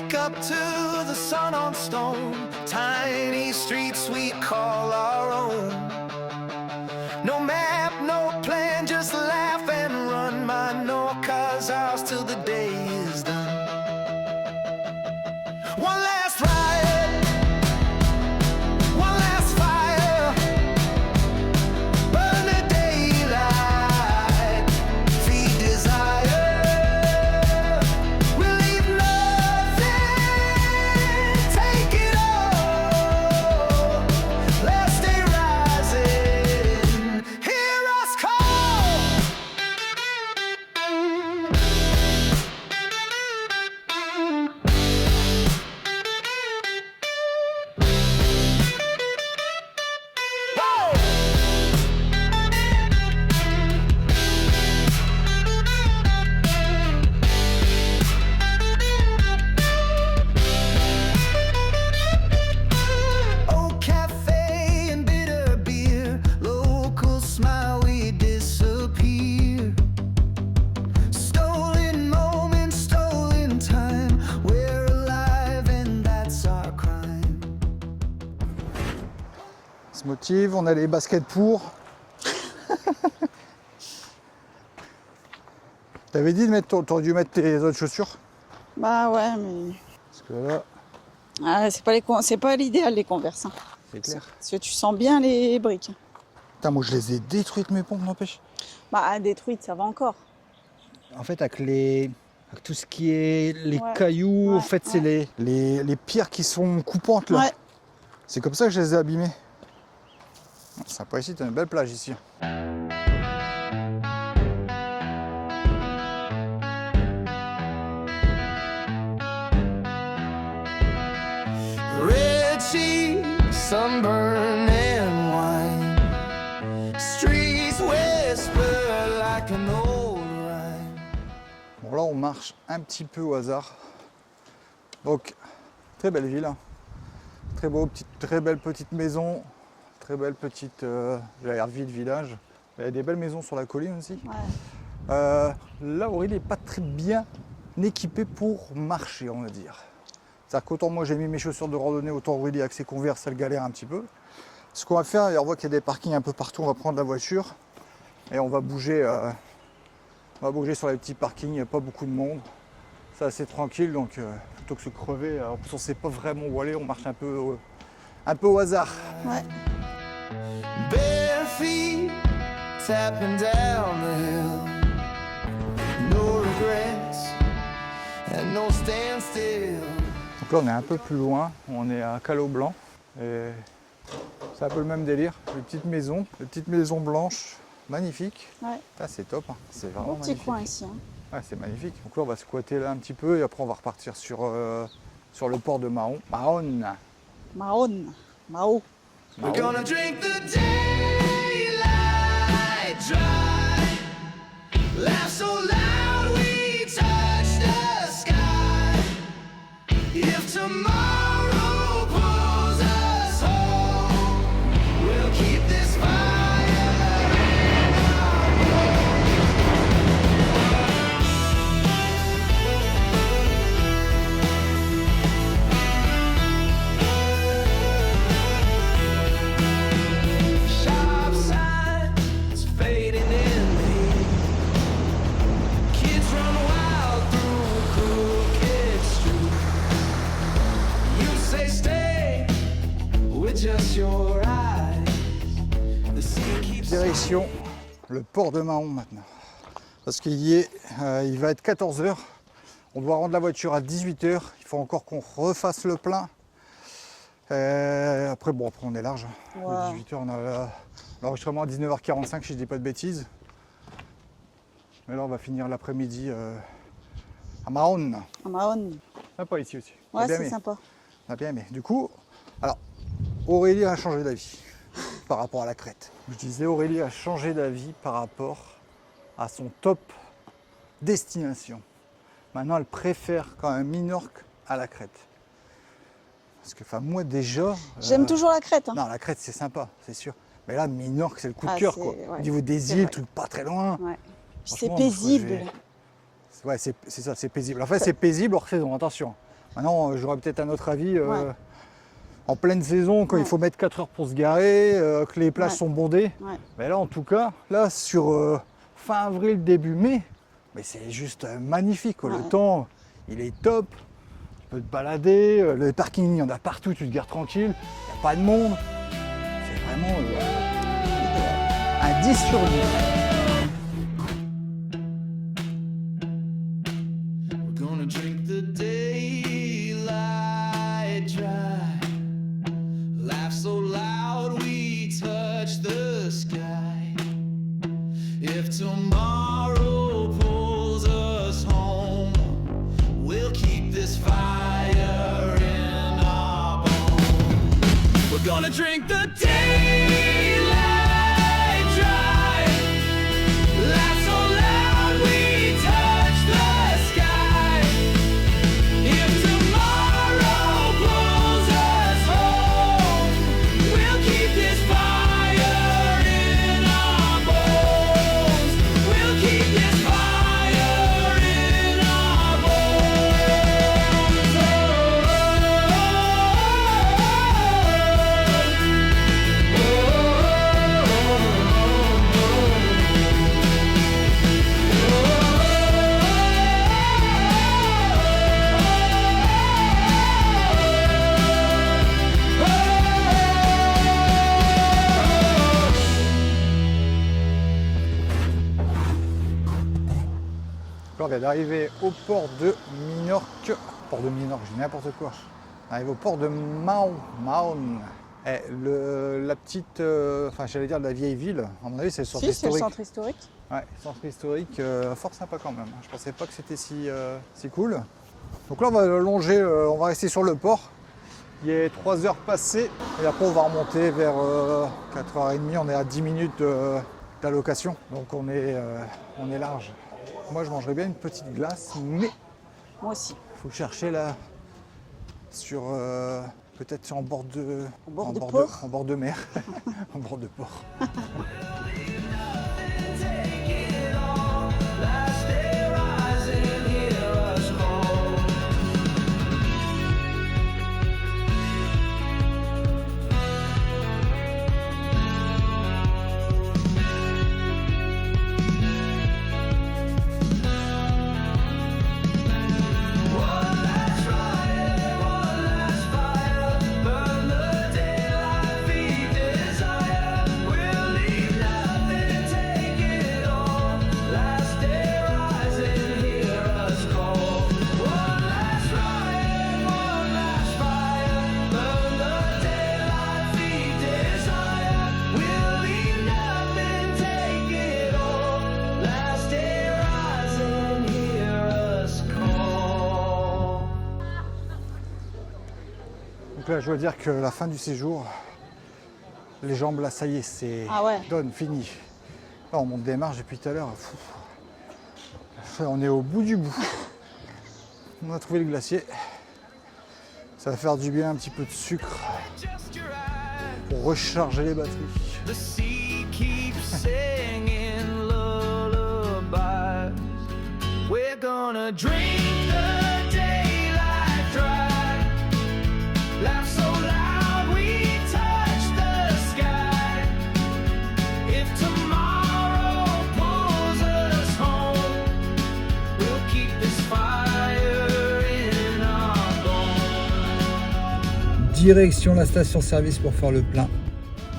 wake up to the sun on stone, tiny streets we call our own. No map, no plan, just laugh and run. My no car's ours till the day is done. One last ride, one last fire, burn the daylight, feed desire. We'll leave nothing, take it all. Last day rising, hear us call. Old cafe and bitter beer, local smile, we disappear. Stolen moments, stolen time, we're alive and that's our crime. On se motive, on a les baskets pour. T'avais dit de mettre, t'aurais dû mettre tes autres chaussures. Bah ouais, mais Parce que là, ah, c'est pas l'idéal les Converse. Hein. c'est clair. Parce que tu sens bien les briques. Putain, moi je les ai détruites mes pompes, n'empêche. Bah détruite, ça va encore. En fait, avec tout ce qui est les Ouais. cailloux, Ouais, en fait, c'est les pierres qui sont coupantes là. Ouais. C'est comme ça que je les ai abîmées. C'est sympa ici, t'as une belle plage ici. Red cheeks, sunburn and wine. Streets whisper like an old rhyme. Bon là, on marche un petit peu au hasard. Donc, très belle ville. Hein. Très belle petite maison. Très belle petite j'allais dire ville, village. Il y a des belles maisons sur la colline aussi. Ouais. Là, Aurélie n'est pas très bien équipée pour marcher, on va dire. C'est-à-dire qu'autant moi j'ai mis mes chaussures de randonnée, autant Aurélie avec ses Converse, elle galère un petit peu. Ce qu'on va faire, et on voit qu'il y a des parkings un peu partout, on va prendre la voiture et on va bouger sur les petits parkings, il n'y a pas beaucoup de monde. C'est assez tranquille, donc plutôt que se crever, en plus on ne sait pas vraiment où aller, on marche un peu au hasard. Ouais. Bare feet tapping down the hill. No regrets and no standstill. Donc là on est un peu plus loin, on est à Callot Blanc et c'est un peu le même délire, les petites maisons blanches, magnifiques. Ouais. Ah, c'est top, hein. C'est Bon vraiment petit magnifique. coin ici. Hein. Ouais, c'est magnifique. Donc là on va squatter là un petit peu et après on va repartir sur le port de Mahon. Mao. We're gonna drink the daylight dry. Laugh so loud we touch the sky. If tomorrow pulls us home, we'll keep this fire in our bones. Sharp signs fading in the heat. Kids run wild through crooked streets. You say stay with just your eyes. The sea keeps Direction le port de Mahon maintenant. Parce il va être 14h. On doit rendre la voiture à 18h. Il faut encore qu'on refasse le plein. Après on est large. Ouais. À 18h, on a l'enregistrement à 19h45 si je dis pas de bêtises. Mais là on va finir l'après-midi à Mahon. À Mahon. Sympa ici aussi. Ouais, J'ai bien c'est aimé. sympa. On a bien aimé. Du coup, alors, Aurélie a changé d'avis par rapport à la Crète. Je disais, Aurélie a changé d'avis par rapport à son top destination. Maintenant, elle préfère quand même Minorque à la Crète. Parce que, enfin, moi déjà. J'aime toujours la Crète. Hein. Non, la Crète, c'est sympa, c'est sûr. Mais là, Minorque, c'est le coup de Ah, cœur, c'est- quoi. ouais, Au niveau des c'est îles, vrai. truc pas très loin. Ouais. Puis c'est Franchement, paisible. Ouais, c'est ça, c'est paisible. En fait, c'est paisible hors saison, attention. Maintenant, j'aurais peut-être un autre avis Ouais. en pleine saison, quand il Ouais. faut mettre 4 heures pour se garer, que les plages Ouais. sont bondées. Ouais. Mais là, en tout cas, là, sur fin avril, début mai, mais c'est juste magnifique, quoi. Ouais. Le temps, il est top. Tu peux te balader, le parking, il y en a partout, tu te gares tranquille, il n'y a pas de monde. C'est vraiment un 10 sur 10. We're gonna drink the daylight dry. Laugh so loud we touch the sky. If tomorrow pulls us home, we'll keep this fire in our bones. We're gonna drink the daylight dry. Laugh so loud we touch the sky. If tomorrow pulls us home, we'll keep this fire in our bones. We'll keep this fire in our Là, on vient d'arriver au port de Minorque. Port de Minorque, j'ai n'importe quoi. On arrive au port de Mahon. La petite, enfin j'allais dire de la vieille ville, à mon avis c'est le centre Si, c'est le historique. centre historique. Ouais, centre historique, fort sympa quand même. Je pensais pas que c'était si cool. Donc là on va longer, on va rester sur le port. Il est 3 heures passées et après on va remonter vers 4h30. On est à 10 minutes d'allocation, donc on est large. Moi je mangerais bien une petite glace, mais Moi aussi. il faut chercher là sur peut-être en bord de port. en bord de mer, en bord de port. Donc là, je dois dire que la fin du séjour, les jambes là, ça y est, c'est Ah ouais. done, fini. Là, on monte des marches depuis tout à l'heure. On est au bout du bout. On a trouvé le glacier. Ça va faire du bien, un petit peu de sucre pour recharger les batteries. The sea keeps singing lullabies. We're gonna drink the daylight dry. Laugh so loud we touch the sky. If tomorrow pulls us home, we'll keep this fire in our bones. Direction la station-service pour faire le plein.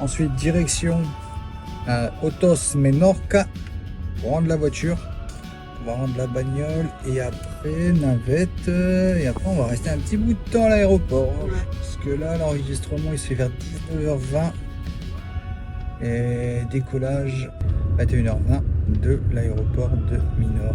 Ensuite, direction Otos Menorca pour rendre la voiture. On va rendre la bagnole et après navette. Et après, on va rester un petit bout de temps à l'aéroport. Parce que là, l'enregistrement il se fait vers 19h20. Et décollage 21h20 de l'aéroport de Minorque.